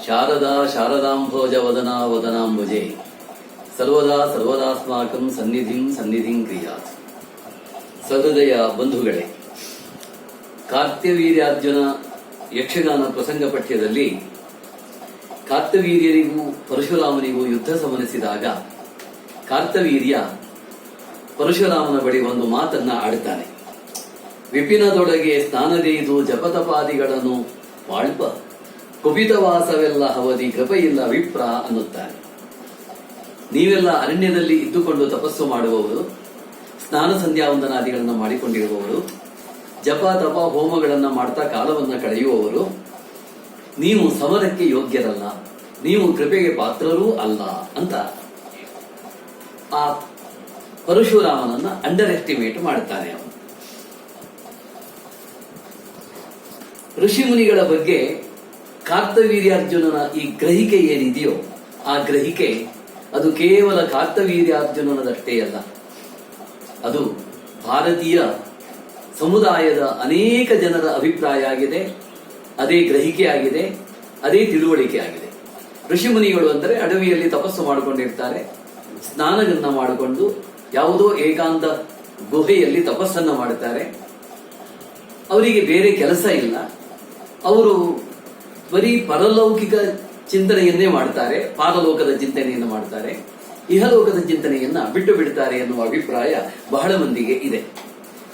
ಶಾರದಾ ಶಾರದಾಂಭೋಜ ವದನಾ ವದನಾಂಬುಜೆ ಸರ್ವದಾ ಸರ್ವದಾಸ್ಮಾಕಂ ಸನ್ನಿಧಿಂ ಕ್ರಿಯಾತ್. ಸಹೃದಯ ಬಂಧುಗಳೇ, ಕಾರ್ತ್ಯವೀರ್ಯಾರ್ಜುನ ಯಕ್ಷಗಾನ ಪ್ರಸಂಗ ಪಠ್ಯದಲ್ಲಿ ಕಾರ್ತ್ಯವೀರ್ಯರಿಗೂ ಪರಶುರಾಮನಿಗೂ ಯುದ್ಧ ಸಮನಿಸಿದಾಗ ಕಾರ್ತವೀರ್ಯ ಪರಶುರಾಮನ ಬಳಿ ಒಂದು ಮಾತನ್ನ ಆಡುತ್ತಾನೆ. ವಿಪಿನದೊಳಗೆ ಸ್ನಾನಗೈದು ಜಪತಪಾದಿಗಳನ್ನು ವಾಳ್ಪ ಕುಪಿತವಾಸವೆಲ್ಲ ಹವದಿ ಕೃಪೆಯಿಲ್ಲ ವಿಪ್ರ ಅನ್ನುತ್ತಾನೆ. ನೀವೆಲ್ಲ ಅರಣ್ಯದಲ್ಲಿ ಇದ್ದುಕೊಂಡು ತಪಸ್ಸು ಮಾಡುವವರು, ಸ್ನಾನ ಸಂಧ್ಯಾವಂದನಾದಿಗಳನ್ನು ಮಾಡಿಕೊಂಡಿರುವವರು, ಜಪ ತಪ ಹೋಮಗಳನ್ನ ಮಾಡ್ತಾ ಕಾಲವನ್ನ ಕಳೆಯುವವರು, ನೀವು ಸಮರಕ್ಕೆ ಯೋಗ್ಯರಲ್ಲ, ನೀವು ಕೃಪೆಗೆ ಪಾತ್ರರೂ ಅಲ್ಲ ಅಂತ ಆ ಪರಶುರಾಮನನ್ನ ಅಂಡರ್ ಎಸ್ಟಿಮೇಟ್ ಮಾಡುತ್ತಾನೆ ಅವನು. ಋಷಿ ಮುನಿಗಳ ಬಗ್ಗೆ ಕಾರ್ತ್ಯವೀರ್ಯಾರ್ಜುನನ ಈ ಗ್ರಹಿಕೆ ಏನಿದೆಯೋ ಆ ಗ್ರಹಿಕೆ ಅದು ಕೇವಲ ಕಾರ್ತ್ಯವೀರ್ಯಾರ್ಜುನನದಷ್ಟೇ ಅಲ್ಲ, ಅದು ಭಾರತೀಯ ಸಮುದಾಯದ ಅನೇಕ ಜನರ ಅಭಿಪ್ರಾಯ ಆಗಿದೆ, ಅದೇ ಗ್ರಹಿಕೆ ಆಗಿದೆ, ಅದೇ ತಿಳುವಳಿಕೆ ಆಗಿದೆ. ಋಷಿ ಮುನಿಗಳು ಅಂದರೆ ಅಡವಿಯಲ್ಲಿ ತಪಸ್ಸು ಮಾಡಿಕೊಂಡಿರ್ತಾರೆ, ಸ್ನಾನವನ್ನ ಮಾಡಿಕೊಂಡು ಯಾವುದೋ ಏಕಾಂತ ಗುಹೆಯಲ್ಲಿ ತಪಸ್ಸನ್ನ ಮಾಡುತ್ತಾರೆ. ಅವರಿಗೆ ಬೇರೆ ಕೆಲಸ ಇಲ್ಲ, ಅವರು ಬರೀ ಪರಲೌಕಿಕ ಚಿಂತನೆಯನ್ನೇ ಮಾಡ್ತಾರೆ, ಪಾರಲೋಕದ ಚಿಂತನೆಯನ್ನು ಮಾಡ್ತಾರೆ, ಇಹಲೋಕದ ಚಿಂತನೆಯನ್ನ ಬಿಟ್ಟು ಬಿಡ್ತಾರೆ ಎನ್ನುವ ಅಭಿಪ್ರಾಯ ಬಹಳ ಮಂದಿಗೆ ಇದೆ.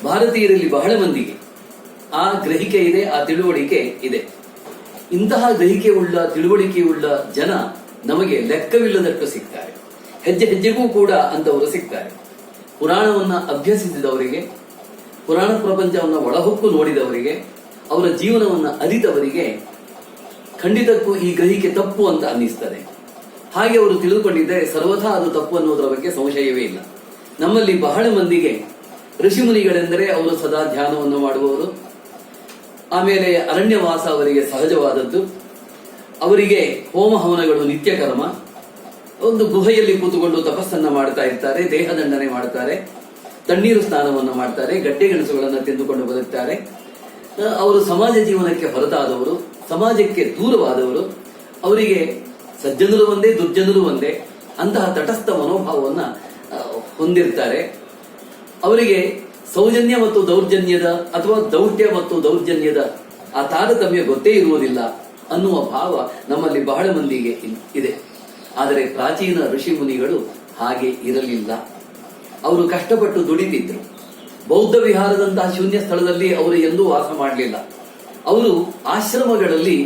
ಭಾರತೀಯರಲ್ಲಿ ಬಹಳ ಮಂದಿಗೆ ಆ ಗ್ರಹಿಕೆ ಇದೆ, ಆ ತಿಳುವಳಿಕೆ ಇದೆ. ಇಂತಹ ಗ್ರಹಿಕೆ ಉಳ್ಳ ತಿಳುವಳಿಕೆ ಉಳ್ಳ ಜನ ನಮಗೆ ಲೆಕ್ಕವಿಲ್ಲದಷ್ಟು ಸಿಗ್ತಾರೆ. ಹೆಜ್ಜೆ ಹೆಜ್ಜೆಗೂ ಕೂಡ ಅಂತವರು ಸಿಗ್ತಾರೆ. ಪುರಾಣವನ್ನ ಅಭ್ಯಸಿಸಿದವರಿಗೆ, ಪುರಾಣ ಪ್ರಪಂಚವನ್ನ ಒಳಹೊಕ್ಕು ನೋಡಿದವರಿಗೆ, ಅವರ ಜೀವನವನ್ನ ಅರಿತವರಿಗೆ ಖಂಡಿತಕ್ಕೂ ಈ ಗ್ರಹಿಕೆ ತಪ್ಪು ಅಂತ ಅನ್ನಿಸ್ತದೆ. ಹಾಗೆ ಅವರು ತಿಳಿದುಕೊಂಡಿದ್ದರೆ ಸರ್ವಥಾ ಅದು ತಪ್ಪು ಅನ್ನೋದರ ಬಗ್ಗೆ ಸಂಶಯವೇ ಇಲ್ಲ. ನಮ್ಮಲ್ಲಿ ಬಹಳ ಮಂದಿಗೆ ಋಷಿ ಮುನಿಗಳೆಂದರೆ ಅವರು ಸದಾ ಧ್ಯಾನವನ್ನು ಮಾಡುವವರು, ಆಮೇಲೆ ಅರಣ್ಯವಾಸ ಅವರಿಗೆ ಸಹಜವಾದದ್ದು, ಅವರಿಗೆ ಹೋಮ ಹವನಗಳು ನಿತ್ಯ ಕರ್ಮ, ಒಂದು ಗುಹೆಯಲ್ಲಿ ಕೂತುಕೊಂಡು ತಪಸ್ಸನ್ನ ಮಾಡ್ತಾ ಇರ್ತಾರೆ, ದೇಹದಂಡನೆ ಮಾಡ್ತಾರೆ, ತಣ್ಣೀರು ಸ್ನಾನವನ್ನು ಮಾಡ್ತಾರೆ, ಗಡ್ಡೆ ಗೆಣಸುಗಳನ್ನು ತಿಂದುಕೊಂಡು ಬದುಕ್ತಾರೆ. ಅವರು ಸಮಾಜ ಜೀವನಕ್ಕೆ ಹೊರತಾದವರು, ಸಮಾಜಕ್ಕೆ ದೂರವಾದವರು, ಅವರಿಗೆ ಸಜ್ಜನರು ಒಂದೇ ದುರ್ಜನರು ಒಂದೇ ಅಂತಹ ತಟಸ್ಥ ಮನೋಭಾವವನ್ನ ಹೊಂದಿರ್ತಾರೆ. ಅವರಿಗೆ ಸೌಜನ್ಯ ಮತ್ತು ದೌರ್ಜನ್ಯದ ಅಥವಾ ದೌಢ್ಯ ಮತ್ತು ದೌರ್ಜನ್ಯದ ಆ ತಾರತಮ್ಯ ಗೊತ್ತೇ ಇರುವುದಿಲ್ಲ ಅನ್ನುವ ಭಾವ ನಮ್ಮಲ್ಲಿ ಬಹಳ ಮಂದಿಗೆ ಇದೆ. ಆದರೆ ಪ್ರಾಚೀನ ಋಷಿ ಮುನಿಗಳು ಹಾಗೆ ಇರಲಿಲ್ಲ. ಅವರು ಕಷ್ಟಪಟ್ಟು ದುಡಿತಿದ್ರು. ಬೌದ್ಧ ವಿಹಾರದಂತಹ ಶೂನ್ಯ ಸ್ಥಳದಲ್ಲಿ ಅವರು ಎಂದೂ ವಾಸ ಮಾಡಲಿಲ್ಲ. ಅವರು ಆಶ್ರಮಗಳಲ್ಲಿ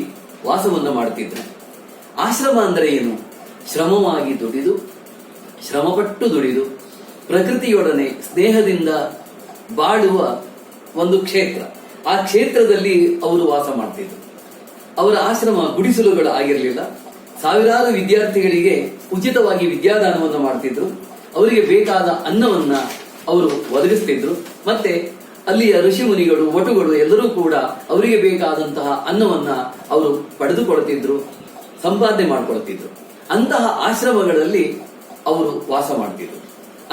ವಾಸವನ್ನ ಮಾಡುತ್ತಿದ್ರು. ಆಶ್ರಮ ಅಂದರೆ ಏನು? ಶ್ರಮವಾಗಿ ದುಡಿದು, ಶ್ರಮಪಟ್ಟು ದುಡಿದು, ಪ್ರಕೃತಿಯೊಡನೆ ಸ್ನೇಹದಿಂದ ಬಾಳುವ ಒಂದು ಕ್ಷೇತ್ರ. ಆ ಕ್ಷೇತ್ರದಲ್ಲಿ ಅವರು ವಾಸ ಮಾಡ್ತಿದ್ರು. ಅವರ ಆಶ್ರಮ ಗುಡಿಸಲುಗಳು ಆಗಿರಲಿಲ್ಲ. ಸಾವಿರಾರು ವಿದ್ಯಾರ್ಥಿಗಳಿಗೆ ಉಚಿತವಾಗಿ ವಿದ್ಯಾದಾನವನ್ನು ಮಾಡ್ತಿದ್ರು. ಅವರಿಗೆ ಬೇಕಾದ ಅನ್ನವನ್ನ ಅವರು ಒದಗಿಸ್ತಿದ್ರು. ಮತ್ತೆ ಅಲ್ಲಿಯ ಋಷಿ ಮುನಿಗಳು, ವಟುಗಳು ಎಲ್ಲರೂ ಕೂಡ ಅವರಿಗೆ ಬೇಕಾದಂತಹ ಅನ್ನವನ್ನ ಅವರು ಪಡೆದುಕೊಳ್ತಿದ್ರು, ಸಂಪಾದನೆ ಮಾಡಿಕೊಳ್ತಿದ್ರು. ಅಂತಹ ಆಶ್ರಮಗಳಲ್ಲಿ ಅವರು ವಾಸ ಮಾಡ್ತಿದ್ರು.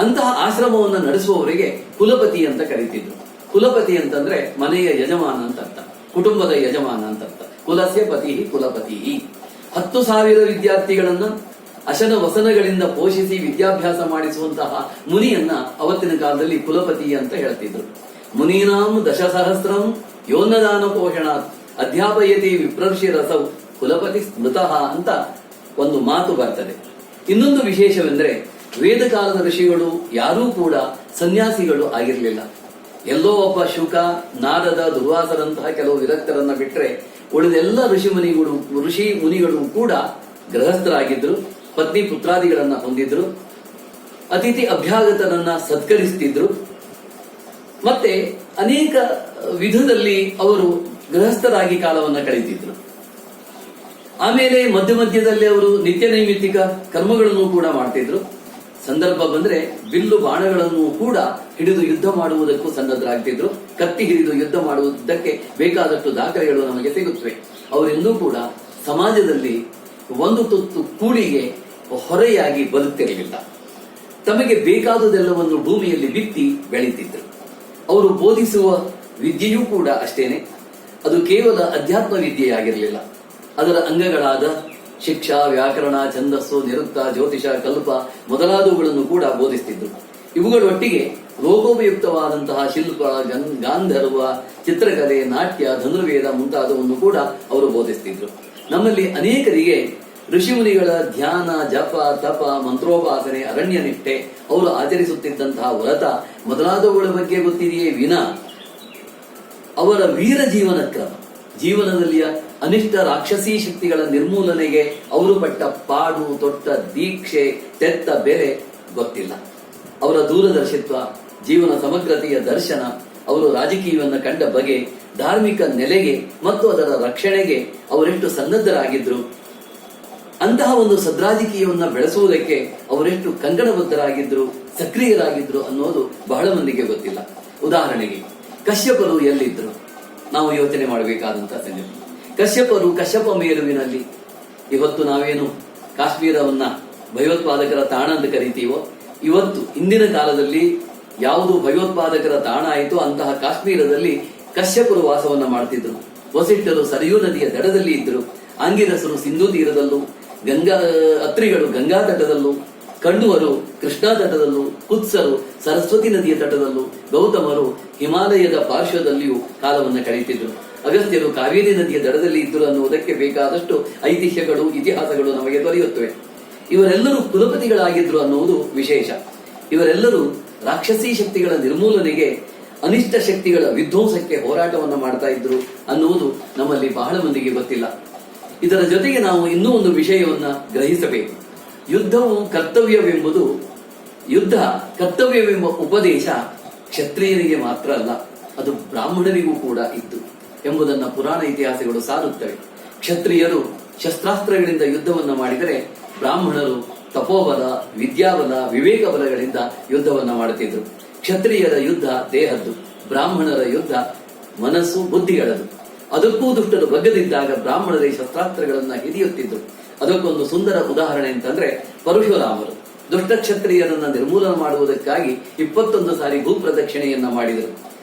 ಅಂತಹ ಆಶ್ರಮವನ್ನು ನಡೆಸುವವರಿಗೆ ಕುಲಪತಿ ಅಂತ ಕರೀತಿದ್ರು. ಕುಲಪತಿ ಅಂತಂದ್ರೆ ಮನೆಯ ಯಜಮಾನ ಅಂತ ಅರ್ಥ, ಕುಟುಂಬದ ಯಜಮಾನ ಅಂತ ಅರ್ಥ. ಕುಲಸ್ಯ ಪತಿ ಕುಲಪತಿ. 10,000 ವಿದ್ಯಾರ್ಥಿಗಳನ್ನ ಅಶನ ವಸನಗಳಿಂದ ಪೋಷಿಸಿ ವಿದ್ಯಾಭ್ಯಾಸ ಮಾಡಿಸುವಂತಹ ಮುನಿಯನ್ನ ಅವತ್ತಿನ ಕಾಲದಲ್ಲಿ ಕುಲಪತಿ ಅಂತ ಹೇಳ್ತಿದ್ರು. ಮುನೀನಾಂ 10,000 ಯೋನ್ನದಾನ ಪೋಷಣಾತ್ ಅಧ್ಯಾಪಯತಿ ವಿಪ್ರರ್ಷಿ ರಸೌ ಕುಲಪತಿ ಸ್ಮೃತಃ ಅಂತ ಒಂದು ಮಾತು ಬರ್ತದೆ. ಇನ್ನೊಂದು ವಿಶೇಷವೆಂದರೆ ವೇದ ಕಾಲದ ಋಷಿಗಳು ಯಾರೂ ಕೂಡ ಸನ್ಯಾಸಿಗಳು ಆಗಿರಲಿಲ್ಲ. ಎಲ್ಲೋ ಒಬ್ಬ ಶುಕ, ನಾರದ, ದುರ್ವಾಸರಂತಹ ಕೆಲವು ವಿರಕ್ತರನ್ನ ಬಿಟ್ಟರೆ ಉಳಿದೆಲ್ಲ ಋಷಿ ಮುನಿಗಳು ಕೂಡ ಗೃಹಸ್ಥರಾಗಿದ್ರು, ಪತ್ನಿ ಪುತ್ರಾದಿಗಳನ್ನ ಹೊಂದಿದ್ರು, ಅತಿಥಿ ಅಭ್ಯಾಗತರನ್ನ ಸತ್ಕರಿಸುತ್ತಿದ್ರು. ಮತ್ತೆ ಅನೇಕ ವಿಧದಲ್ಲಿ ಅವರು ಗೃಹಸ್ಥರಾಗಿ ಕಾಲವನ್ನ ಕಳೆದಿದ್ರು. ಆಮೇಲೆ ಮಧ್ಯ ಮಧ್ಯದಲ್ಲಿ ಅವರು ನಿತ್ಯ ನೈಮಿತ್ತಿಕ ಕರ್ಮಗಳನ್ನು ಕೂಡ ಮಾಡ್ತಿದ್ರು. ಸಂದರ್ಭ ಬಂದ್ರೆ ಬಿಲ್ಲು ಬಾಣಗಳನ್ನು ಕೂಡ ಹಿಡಿದು ಯುದ್ಧ ಮಾಡುವುದಕ್ಕೂ ಸನ್ನದ್ಧರಾಗ್ತಿದ್ರು. ಕತ್ತಿ ಹಿಡಿದು ಯುದ್ಧ ಮಾಡುವುದಕ್ಕೆ ಬೇಕಾದಷ್ಟು ದಾಖಲೆಗಳು ನಮಗೆ ಸಿಗುತ್ತವೆ. ಅವರೆಂದೂ ಕೂಡ ಸಮಾಜದಲ್ಲಿ ಒಂದು ತುತ್ತು ಕೂಳಿಗೆ ಹೊರೆಯಾಗಿ ಬದುಕ್ತಿರಲಿಲ್ಲ. ತಮಗೆ ಬೇಕಾದುದೆಲ್ಲವನ್ನು ಭೂಮಿಯಲ್ಲಿ ಬಿತ್ತಿ ಬೆಳೀತಿದ್ರು. ಅವರು ಬೋಧಿಸುವ ವಿದ್ಯೆಯೂ ಕೂಡ ಅಷ್ಟೇನೆ. ಅದು ಕೇವಲ ಅಧ್ಯಾತ್ಮ ವಿದ್ಯೆಯಾಗಿರಲಿಲ್ಲ. ಅದರ ಅಂಗಗಳಾದ ಶಿಕ್ಷಾ, ವ್ಯಾಕರಣ, ಛಂದಸ್ಸು, ನಿರುಕ್ತ, ಜ್ಯೋತಿಷ, ಕಲ್ಪ ಮೊದಲಾದವುಗಳನ್ನು ಕೂಡ ಬೋಧಿಸುತ್ತಿದ್ದರು. ಇವುಗಳೊಟ್ಟಿಗೆ ಲೋಕೋಪಯುಕ್ತವಾದಂತಹ ಶಿಲ್ಪ, ಗಾಂಧರ್ವ, ಚಿತ್ರಕಲೆ, ನಾಟ್ಯ, ಧನುರ್ವೇದ ಮುಂತಾದವನ್ನು ಕೂಡ ಅವರು ಬೋಧಿಸುತ್ತಿದ್ದರು. ನಮ್ಮಲ್ಲಿ ಅನೇಕರಿಗೆ ಋಷಿಮುನಿಗಳ ಧ್ಯಾನ, ಜಪ, ತಪ, ಮಂತ್ರೋಪಾಸನೆ, ಅರಣ್ಯ ನಿಷ್ಠೆ, ಅವರು ಆಚರಿಸುತ್ತಿದ್ದಂತಹ ವ್ರತ ಮೊದಲಾದವುಗಳ ಬಗ್ಗೆ ಗೊತ್ತಿದೆಯೇ ವಿನಾ ಅವರ ವೀರ ಜೀವನ ಕ್ರಮ, ಜೀವನದಲ್ಲಿಯ ಅನಿಷ್ಟ ರಾಕ್ಷಸೀ ಶಕ್ತಿಗಳ ನಿರ್ಮೂಲನೆಗೆ ಅವರು ಪಟ್ಟ ಪಾಡು, ತೊಟ್ಟ ದೀಕ್ಷೆ, ತೆತ್ತ ಬೆಲೆ ಗೊತ್ತಿಲ್ಲ. ಅವರ ದೂರದರ್ಶಿತ್ವ, ಜೀವನ ಸಮಗ್ರತೆಯ ದರ್ಶನ, ಅವರು ರಾಜಕೀಯವನ್ನು ಕಂಡ ಬಗೆ, ಧಾರ್ಮಿಕ ನೆಲೆಗೆ ಮತ್ತು ಅದರ ರಕ್ಷಣೆಗೆ ಅವರೆಷ್ಟು ಸನ್ನದ್ಧರಾಗಿದ್ರು, ಅಂತಹ ಒಂದು ಸದ್ರಾಜಕೀಯವನ್ನು ಬೆಳೆಸುವುದಕ್ಕೆ ಅವರೆಷ್ಟು ಕಂಕಣಬದ್ಧರಾಗಿದ್ರು, ಸಕ್ರಿಯರಾಗಿದ್ರು ಅನ್ನೋದು ಬಹಳ ಮಂದಿಗೆ ಗೊತ್ತಿಲ್ಲ. ಉದಾಹರಣೆಗೆ ಕಶ್ಯಪರು ಎಲ್ಲಿದ್ರು ನಾವು ಯೋಚನೆ ಮಾಡಬೇಕಾದಂತಹ ಸಂಗತಿ. ಕಶ್ಯಪರು ಕಶ್ಯಪ ಮೇರುವಿನಲ್ಲಿ, ಇವತ್ತು ನಾವೇನು ಕಾಶ್ಮೀರವನ್ನ ಭಯೋತ್ಪಾದಕರ ತಾಣ ಅಂತ ಕರಿತೀವೋ, ಇವತ್ತು ಇಂದಿನ ಕಾಲದಲ್ಲಿ ಯಾವುದು ಭಯೋತ್ಪಾದಕರ ತಾಣ ಆಯಿತು ಅಂತಹ ಕಾಶ್ಮೀರದಲ್ಲಿ ಕಶ್ಯಪರು ವಾಸವನ್ನ ಮಾಡ್ತಿದ್ರು. ವಸಿಷ್ಠರು ಸರಿಯೂ ನದಿಯ ದಡದಲ್ಲಿ ಇದ್ದರು. ಆಂಗಿರಸರು ಸಿಂಧೂ ತೀರದಲ್ಲೂ, ಅತ್ರಿಗಳು ಗಂಗಾ ತಟದಲ್ಲೂ, ಕಣ್ವರು ಕೃಷ್ಣಾ ತಟದಲ್ಲೂ, ಕುತ್ಸರು ಸರಸ್ವತಿ ನದಿಯ ತಟದಲ್ಲೂ, ಗೌತಮರು ಹಿಮಾಲಯದ ಪಾರ್ಶ್ವದಲ್ಲಿಯೂ ಕಾಲವನ್ನು ಕಳೆಯುತ್ತಿದ್ದರು. ಅಗಸ್ತ್ಯರು ಕಾವೇರಿ ನದಿಯ ದಡದಲ್ಲಿ ಇದ್ದರು ಅನ್ನುವುದಕ್ಕೆ ಬೇಕಾದಷ್ಟು ಐತಿಹ್ಯಗಳು, ಇತಿಹಾಸಗಳು ನಮಗೆ ದೊರೆಯುತ್ತವೆ. ಇವರೆಲ್ಲರೂ ಕುಲಪತಿಗಳಾಗಿದ್ರು ಅನ್ನುವುದು ವಿಶೇಷ. ಇವರೆಲ್ಲರೂ ರಾಕ್ಷಸೀ ಶಕ್ತಿಗಳ ನಿರ್ಮೂಲನೆಗೆ, ಅನಿಷ್ಟ ಶಕ್ತಿಗಳ ವಿಧ್ವಂಸಕ್ಕೆ ಹೋರಾಟವನ್ನು ಮಾಡ್ತಾ ಇದ್ರು ಅನ್ನುವುದು ನಮ್ಮಲ್ಲಿ ಬಹಳ ಮಂದಿಗೆ ಗೊತ್ತಿಲ್ಲ. ಇದರ ಜೊತೆಗೆ ನಾವು ಇನ್ನೂ ಒಂದು ವಿಷಯವನ್ನ ಗ್ರಹಿಸಬೇಕು. ಯುದ್ಧವು ಕರ್ತವ್ಯವೆಂಬುದು, ಯುದ್ಧ ಕರ್ತವ್ಯವೆಂಬ ಉಪದೇಶ ಕ್ಷತ್ರಿಯರಿಗೆ ಮಾತ್ರ ಅಲ್ಲ, ಅದು ಬ್ರಾಹ್ಮಣರಿಗೂ ಕೂಡ ಇತ್ತು ಎಂಬುದನ್ನು ಪುರಾಣ ಇತಿಹಾಸಗಳು ಸಾರುತ್ತವೆ. ಕ್ಷತ್ರಿಯರು ಶಸ್ತ್ರಾಸ್ತ್ರಗಳಿಂದ ಯುದ್ಧವನ್ನು ಮಾಡಿದರೆ, ಬ್ರಾಹ್ಮಣರು ತಪೋಬಲ, ವಿದ್ಯಾಬಲ, ವಿವೇಕ ಬಲಗಳಿಂದ ಯುದ್ಧವನ್ನ ಮಾಡುತ್ತಿದ್ದರು. ಕ್ಷತ್ರಿಯರ ಯುದ್ಧ ದೇಹದ್ದು, ಬ್ರಾಹ್ಮಣರ ಯುದ್ಧ ಮನಸ್ಸು, ಬುದ್ಧಿಗಳದು. ಅದಕ್ಕೂ ದುಷ್ಟರು ಬಗ್ಗದಿದ್ದಾಗ ಬ್ರಾಹ್ಮಣರೇ ಶಸ್ತ್ರಾಸ್ತ್ರಗಳನ್ನ ಹಿಡಿಯುತ್ತಿದ್ದರು. ಅದಕ್ಕೊಂದು ಸುಂದರ ಉದಾಹರಣೆ ಅಂತಂದ್ರೆ ಪರಶುರಾಮರು ದುಷ್ಟ ಕ್ಷತ್ರಿಯರನ್ನ ನಿರ್ಮೂಲನ ಮಾಡುವುದಕ್ಕಾಗಿ 21 ಸಾರಿ ಭೂಪ್ರದಕ್ಷಿಣೆಯನ್ನ ಮಾಡಿದರು.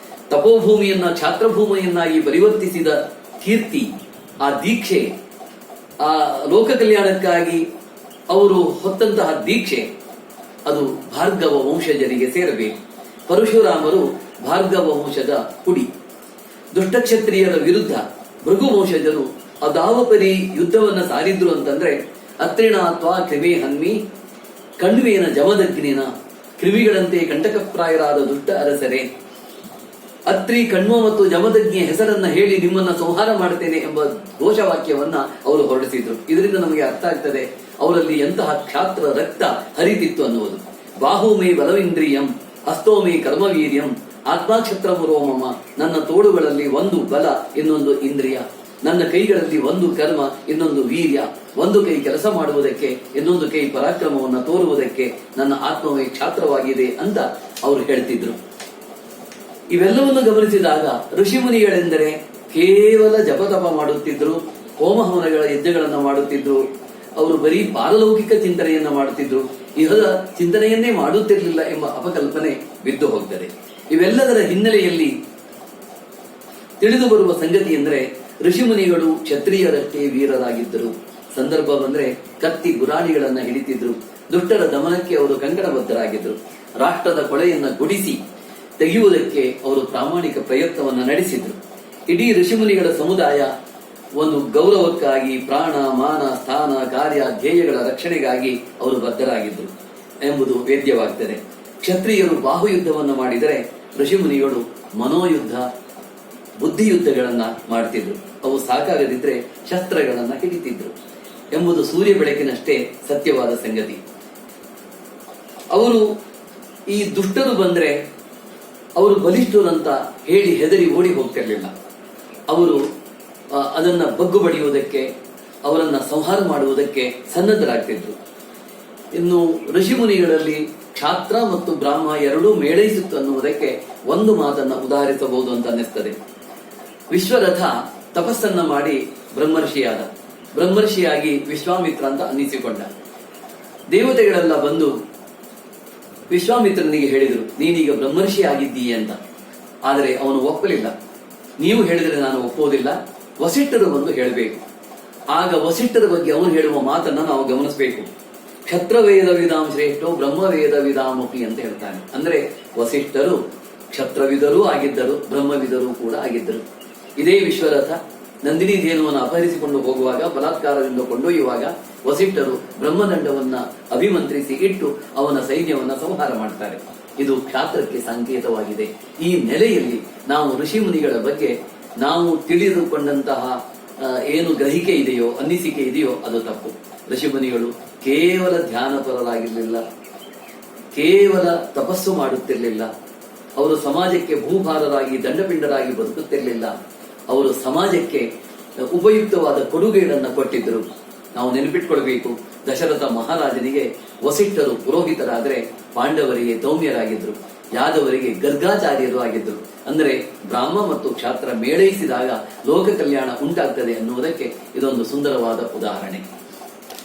ತಪೋಭೂಮಿಯನ್ನ ಛಾತ್ರಭೂಮಿಯನ್ನಾಗಿ ಪರಿವರ್ತಿಸಿದ ಕೀರ್ತಿ, ಆ ದೀಕ್ಷೆ, ಆ ಲೋಕ ಕಲ್ಯಾಣಕ್ಕಾಗಿ ಅವರು ಹೊತ್ತಂತಹ ದೀಕ್ಷೆ, ಅದು ಭಾರ್ಗವ ವಂಶಜರಿಗೆ ಸೇರಬೇಕು. ಪರಶುರಾಮರು ಭಾರ್ಗವ ವಂಶದ ಕುಡಿ. ದುಷ್ಟಕ್ಷತ್ರಿಯರ ವಿರುದ್ಧ ಭೃಗು ವಂಶಜರು ಅದಾವಪರಿ ಯುದ್ಧವನ್ನ ಸಾರಿದ್ರು ಅಂತಂದ್ರೆ, ಅತ್ರಿಣಾತ್ವ ಕ್ರಿಮೇ ಹನ್ಮಿ ಕಣ್ವೇನ ಜಮದಗ್ನಿನ, ಕ್ರಿಮಿಗಳಂತೆ ಕಂಟಕಪ್ರಾಯರಾದ ದುಷ್ಟ ಅರಸರೇ, ಅತ್ರಿ, ಕಣ್ವ ಮತ್ತು ಜಮದಗ್ನಿಯ ಹೆಸರನ್ನ ಹೇಳಿ ನಿಮ್ಮನ್ನ ಸಂಹಾರ ಮಾಡುತ್ತೇನೆ ಎಂಬ ಘೋಷವಾಕ್ಯವನ್ನ ಅವರು ಹೊರಡಿಸಿದ್ರು. ಇದರಿಂದ ನಮಗೆ ಅರ್ಥ ಆಗ್ತದೆ ಅವರಲ್ಲಿ ಎಂತಹ ಕ್ಷಾತ್ರ ರಕ್ತ ಹರಿತಿತ್ತು ಅನ್ನುವುದು. ಬಾಹುಮೇ ಬಲವಿಂದ್ರಿಯಂ, ಹಸ್ತೋಮೇ ಕರ್ಮವೀರ್ಯಂ, ಆತ್ಮಾಕ್ಷತ್ರ ಮುರೋಮಮ, ನನ್ನ ತೋಳುಗಳಲ್ಲಿ ಒಂದು ಬಲ, ಇನ್ನೊಂದು ಇಂದ್ರಿಯ, ನನ್ನ ಕೈಗಳಲ್ಲಿ ಒಂದು ಕರ್ಮ, ಇನ್ನೊಂದು ವೀರ್ಯ, ಒಂದು ಕೈ ಕೆಲಸ ಮಾಡುವುದಕ್ಕೆ, ಇನ್ನೊಂದು ಕೈ ಪರಾಕ್ರಮವನ್ನು ತೋರುವುದಕ್ಕೆ ನನ್ನ ಆತ್ಮವೇ ಕ್ಷಾತ್ರವಾಗಿದೆ ಅಂತ ಅವರು ಹೇಳ್ತಿದ್ರು. ಇವೆಲ್ಲವನ್ನು ಗಮನಿಸಿದಾಗ ಋಷಿಮುನಿಗಳೆಂದರೆ ಕೇವಲ ಜಪತಪ ಮಾಡುತ್ತಿದ್ರು, ಹೋಮಹವನಗಳ ಯಜ್ಞಗಳನ್ನು ಮಾಡುತ್ತಿದ್ರು. ಅವರು ಬರೀ ಪಾರಲೌಕಿಕ ಚಿಂತನೆಯನ್ನ ಮಾಡುತ್ತಿದ್ರು, ಇಹದ ಚಿಂತನೆಯನ್ನೇ ಮಾಡುತ್ತಿರಲಿಲ್ಲ ಎಂಬ ಅಪಕಲ್ಪನೆ ಬಿದ್ದು ಹೋಗ್ತದೆ. ಇವೆಲ್ಲದರ ಹಿನ್ನೆಲೆಯಲ್ಲಿ ತಿಳಿದು ಬರುವ ಸಂಗತಿ ಎಂದರೆ, ಋಷಿಮುನಿಗಳು ಕ್ಷತ್ರಿಯರಷ್ಟೇ ವೀರರಾಗಿದ್ದರು. ಸಂದರ್ಭ ಬಂದ್ರೆ ಕತ್ತಿ ಗುರಾಣಿಗಳನ್ನ ಹಿಡಿತಿದ್ರು. ದುಷ್ಟರ ದಮನಕ್ಕೆ ಅವರು ಕಂಕಣಬದ್ಧರಾಗಿದ್ದರು. ರಾಷ್ಟ್ರದ ಕೊಳೆಯನ್ನ ಗುಡಿಸಿ ತೆಗೆಯುವುದಕ್ಕೆ ಅವರು ಪ್ರಾಮಾಣಿಕ ಪ್ರಯತ್ನವನ್ನ ನಡೆಸಿದ್ರು. ಇಡೀ ಋಷಿಮುನಿಗಳ ಸಮುದಾಯ ಒಂದು ಗೌರವಕ್ಕಾಗಿ, ಪ್ರಾಣ, ಮಾನ, ಸ್ಥಾನ, ಕಾರ್ಯ, ಧ್ಯೇಯಗಳ ರಕ್ಷಣೆಗಾಗಿ ಅವರು ಬದ್ಧರಾಗಿದ್ದರು ಎಂಬುದು ವೇದ್ಯವಾಗ್ತದೆ. ಕ್ಷತ್ರಿಯರು ಬಾಹುಯುದ್ಧವನ್ನು ಮಾಡಿದರೆ ಋಷಿಮುನಿಗಳು ಮನೋಯುದ್ಧ, ಬುದ್ಧಿಯುದ್ಧಗಳನ್ನ ಮಾಡ್ತಿದ್ರು. ಅವು ಸಾಕಾಗದಿದ್ರೆ ಶಸ್ತ್ರಗಳನ್ನ ಹಿಡಿತಿದ್ರು ಎಂಬುದು ಸೂರ್ಯ ಬೆಳಕಿನಷ್ಟೇ ಸತ್ಯವಾದ ಸಂಗತಿ. ಅವರು ಈ ದುಷ್ಟರು ಬಂದ್ರೆ ಅವರು ಬಲಿಷ್ಠರು ಅಂತ ಹೇಳಿ ಹೆದರಿ ಓಡಿ ಹೋಗ್ತಿರ್ಲಿಲ್ಲ. ಅವರು ಅದನ್ನ ಬಗ್ಗು ಬಡಿಯುವುದಕ್ಕೆ, ಅವರನ್ನ ಸಂಹಾರ ಮಾಡುವುದಕ್ಕೆ ಸನ್ನದ್ಧರಾಗ್ತಿದ್ರು. ಇನ್ನು ಋಷಿಮುನಿಗಳಲ್ಲಿ ಕ್ಷಾತ್ರ ಮತ್ತು ಬ್ರಾಹ್ಮ ಎರಡೂ ಮೇಳೈಸಿತ್ತು ಅನ್ನುವುದಕ್ಕೆ ಒಂದು ಮಾತನ್ನ ಉದಾಹರಿಸಬಹುದು ಅಂತ ಅನ್ನಿಸ್ತದೆ. ವಿಶ್ವರಥ ತಪಸ್ಸನ್ನ ಮಾಡಿ ಬ್ರಹ್ಮರ್ಷಿಯಾದ. ಬ್ರಹ್ಮರ್ಷಿಯಾಗಿ ವಿಶ್ವಾಮಿತ್ರ ಅಂತ ಅನ್ನಿಸಿಕೊಂಡ. ದೇವತೆಗಳೆಲ್ಲ ಬಂದು ವಿಶ್ವಾಮಿತ್ರನಿಗೆ ಹೇಳಿದರು, ನೀನೀಗ ಬ್ರಹ್ಮರ್ಷಿ ಆಗಿದ್ದೀಯ ಅಂತ. ಆದರೆ ಅವನು ಒಪ್ಪಲಿಲ್ಲ. ನೀವು ಹೇಳಿದರೆ ನಾನು ಒಪ್ಪೋದಿಲ್ಲ, ವಸಿಷ್ಠರು ಬಂದು ಹೇಳಬೇಕು. ಆಗ ವಸಿಷ್ಠರ ಬಗ್ಗೆ ಅವನು ಹೇಳುವ ಮಾತನ್ನ ನಾವು ಗಮನಿಸಬೇಕು. ಕ್ಷತ್ರವೇದ ವಿಧಾಂ ಶ್ರೇಷ್ಠೋ ಬ್ರಹ್ಮವೇದ ವಿಧಾಮಪಿ ಅಂತ ಹೇಳ್ತಾನೆ. ಅಂದ್ರೆ ವಸಿಷ್ಠರು ಕ್ಷತ್ರವಿದರೂ ಆಗಿದ್ದರು, ಬ್ರಹ್ಮವಿದರೂ ಕೂಡ ಆಗಿದ್ದರು. ಇದೇ ವಿಶ್ವರಥ ನಂದಿನಿ ಧೇನುವನ್ನು ಅಪಹರಿಸಿಕೊಂಡು ಹೋಗುವಾಗ, ಬಲಾತ್ಕಾರದಿಂದ ಕೊಂಡೊಯ್ಯುವಾಗ ವಸಿಷ್ಠರು ಬ್ರಹ್ಮದಂಡವನ್ನ ಅಭಿಮಂತ್ರಿಸಿ ಇಟ್ಟು ಅವನ ಸೈನ್ಯವನ್ನ ಸಂಹಾರ ಮಾಡ್ತಾರೆ. ಇದು ಕ್ಷಾತ್ರಕ್ಕೆ ಸಂಕೇತವಾಗಿದೆ. ಈ ನೆಲೆಯಲ್ಲಿ ನಾವು ಋಷಿ ಮುನಿಗಳ ಬಗ್ಗೆ ನಾವು ತಿಳಿದುಕೊಂಡಂತಹ ಏನು ಗ್ರಹಿಕೆ ಇದೆಯೋ, ಅನ್ನಿಸಿಕೆ ಇದೆಯೋ, ಅದು ತಪ್ಪು. ಋಷಿ ಮುನಿಗಳು ಕೇವಲ ಧ್ಯಾನಪರರಾಗಿರಲಿಲ್ಲ, ಕೇವಲ ತಪಸ್ಸು ಮಾಡುತ್ತಿರಲಿಲ್ಲ, ಅವರು ಸಮಾಜಕ್ಕೆ ಭೂಭಾರರಾಗಿ ದಂಡಪಿಂಡರಾಗಿ ಬದುಕುತ್ತಿರಲಿಲ್ಲ. ಅವರು ಸಮಾಜಕ್ಕೆ ಉಪಯುಕ್ತವಾದ ಕೊಡುಗೆಗಳನ್ನು ಕೊಟ್ಟಿದ್ದರು. ನಾವು ನೆನಪಿಟ್ಕೊಳ್ಬೇಕು, ದಶರಥ ಮಹಾರಾಜನಿಗೆ ವಸಿಷ್ಠರು ಪುರೋಹಿತರಾದರೆ ಪಾಂಡವರಿಗೆ ದೌಮ್ಯರಾಗಿದ್ರು, ಯಾದವರಿಗೆ ಗರ್ಗಾಚಾರ್ಯರು ಆಗಿದ್ರು. ಅಂದರೆ ಬ್ರಾಹ್ಮ ಮತ್ತು ಕ್ಷಾತ್ರ ಮೇಳೈಸಿದಾಗ ಲೋಕ ಕಲ್ಯಾಣ ಉಂಟಾಗ್ತದೆ ಅನ್ನುವುದಕ್ಕೆ ಇದೊಂದು ಸುಂದರವಾದ ಉದಾಹರಣೆ.